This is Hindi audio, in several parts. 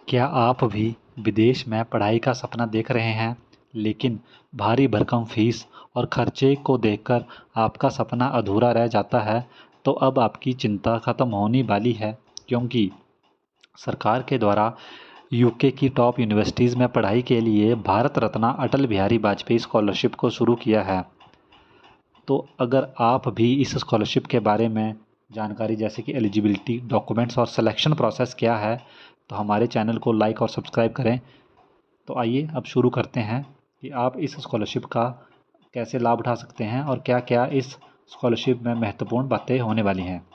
क्या आप भी विदेश में पढ़ाई का सपना देख रहे हैं लेकिन भारी भरकम फीस और खर्चे को देखकर आपका सपना अधूरा रह जाता है। तो अब आपकी चिंता ख़त्म होने वाली है, क्योंकि सरकार के द्वारा यूके की टॉप यूनिवर्सिटीज़ में पढ़ाई के लिए भारत रत्न अटल बिहारी वाजपेयी स्कॉलरशिप को शुरू किया है। तो अगर आप भी इस स्कॉलरशिप के बारे में जानकारी, जैसे कि एलिजिबिलिटी, डॉक्यूमेंट्स और सिलेक्शन प्रोसेस क्या है, तो हमारे चैनल को लाइक और सब्सक्राइब करें। तो आइए अब शुरू करते हैं कि आप इस स्कॉलरशिप का कैसे लाभ उठा सकते हैं और क्या क्या इस स्कॉलरशिप में महत्वपूर्ण बातें होने वाली हैं।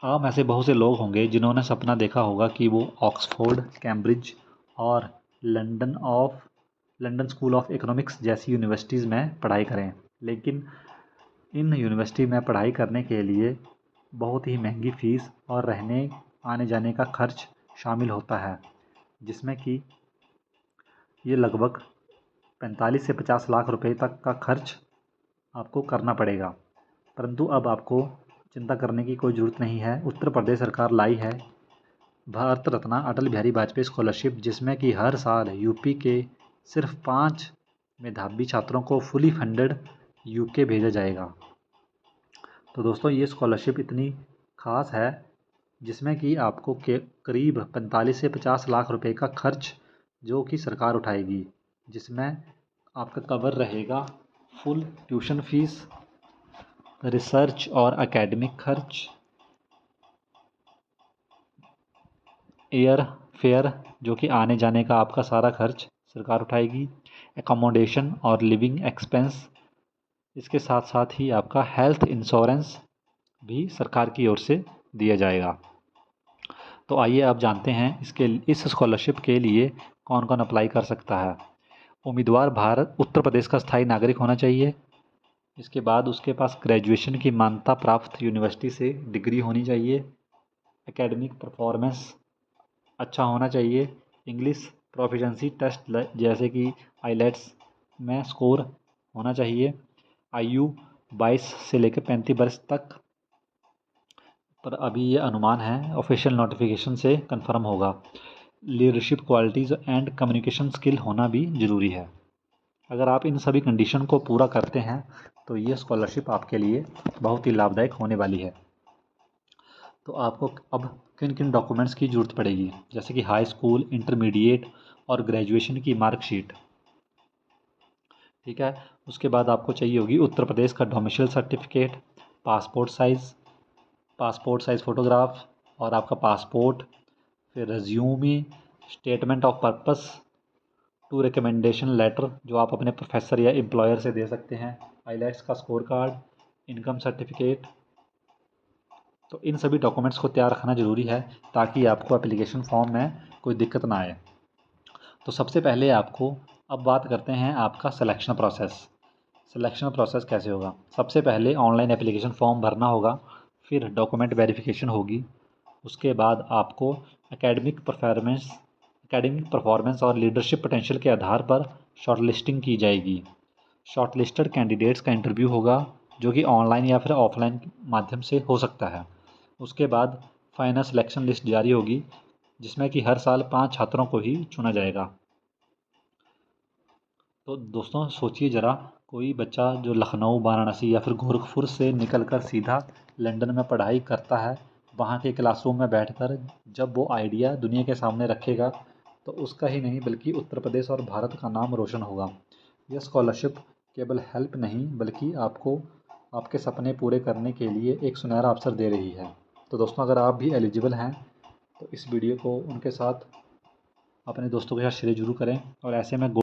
आप में से बहुत से लोग होंगे जिन्होंने सपना देखा होगा कि वो ऑक्सफोर्ड, कैम्ब्रिज और लंदन स्कूल ऑफ इकोनॉमिक्स जैसी यूनिवर्सिटीज़ में पढ़ाई करें। लेकिन इन यूनिवर्सिटी में पढ़ाई करने के लिए बहुत ही महंगी फ़ीस और रहने आने जाने का खर्च शामिल होता है, जिसमें कि ये लगभग 45 से 50 लाख रुपए तक का खर्च आपको करना पड़ेगा। परंतु अब आपको चिंता करने की कोई ज़रूरत नहीं है। उत्तर प्रदेश सरकार लाई है भारत रत्न अटल बिहारी वाजपेयी स्कॉलरशिप, जिसमें कि हर साल यूपी के सिर्फ 5 मेधावी छात्रों को फुली फंडेड यूके भेजा जाएगा। तो दोस्तों, ये स्कॉलरशिप इतनी ख़ास है जिसमें कि आपको के करीब 45 से 50 लाख रुपए का खर्च जो कि सरकार उठाएगी, जिसमें आपका कवर रहेगा फुल ट्यूशन फीस, रिसर्च और एकेडमिक खर्च, एयर फेयर जो कि आने जाने का आपका सारा खर्च सरकार उठाएगी, एकोमोडेशन और लिविंग एक्सपेंस। इसके साथ साथ ही आपका हेल्थ इंश्योरेंस भी सरकार की ओर से दिया जाएगा। तो आइए अब जानते हैं इस स्कॉलरशिप के लिए कौन कौन अप्लाई कर सकता है। उम्मीदवार भारत उत्तर प्रदेश का स्थायी नागरिक होना चाहिए। इसके बाद उसके पास ग्रेजुएशन की मान्यता प्राप्त यूनिवर्सिटी से डिग्री होनी चाहिए। एकेडमिक परफॉर्मेंस अच्छा होना चाहिए। इंग्लिश प्रोफिशिएंसी टेस्ट जैसे कि आईलेट्स में स्कोर होना चाहिए। आयु 22 से लेकर 35 वर्ष तक, पर अभी ये अनुमान है, ऑफिशियल नोटिफिकेशन से कंफर्म होगा। Leadership qualities and communication skill होना भी ज़रूरी है। अगर आप इन सभी कंडीशन को पूरा करते हैं तो ये स्कॉलरशिप आपके लिए बहुत ही लाभदायक होने वाली है। तो आपको अब किन किन डॉक्यूमेंट्स की ज़रूरत पड़ेगी, जैसे कि हाई स्कूल, इंटरमीडिएट और ग्रेजुएशन की मार्कशीट। ठीक है। उसके बाद आपको चाहिए होगी उत्तर प्रदेश का domicile certificate, passport size photograph और आपका पासपोर्ट, फिर resume, statement of purpose, 2 recommendation letter जो आप अपने प्रोफेसर या एम्प्लॉयर से दे सकते हैं, आईलेट्स का स्कोर कार्ड, इनकम सर्टिफिकेट। तो इन सभी डॉक्यूमेंट्स को तैयार रखना ज़रूरी है ताकि आपको एप्लीकेशन फॉर्म में कोई दिक्कत ना आए। तो सबसे पहले आपको अब बात करते हैं आपका सिलेक्शन प्रोसेस। सिलेक्शन प्रोसेस कैसे होगा? सबसे पहले ऑनलाइन एप्लीकेशन फॉर्म भरना होगा, फिर डॉक्यूमेंट वेरिफिकेशन होगी। उसके बाद आपको एकेडमिक परफॉर्मेंस और लीडरशिप पोटेंशियल के आधार पर शॉर्टलिस्टिंग की जाएगी। शॉर्टलिस्टेड कैंडिडेट्स का इंटरव्यू होगा जो कि ऑनलाइन या फिर ऑफलाइन माध्यम से हो सकता है। उसके बाद फाइनल सिलेक्शन लिस्ट जारी होगी, जिसमें कि हर साल 5 छात्रों को ही चुना जाएगा। तो दोस्तों सोचिए ज़रा, कोई बच्चा जो लखनऊ, वाराणसी या फिर गोरखपुर से निकलकर सीधा लंदन में पढ़ाई करता है, वहाँ के क्लासरूम में बैठकर जब वो आइडिया दुनिया के सामने रखेगा तो उसका ही नहीं बल्कि उत्तर प्रदेश और भारत का नाम रोशन होगा। यह स्कॉलरशिप केवल हेल्प नहीं बल्कि आपको आपके सपने पूरे करने के लिए एक सुनहरा अवसर दे रही है। तो दोस्तों, अगर आप भी एलिजिबल हैं तो इस वीडियो को उनके साथ, अपने दोस्तों के साथ शेयर जरूर करें। और ऐसे में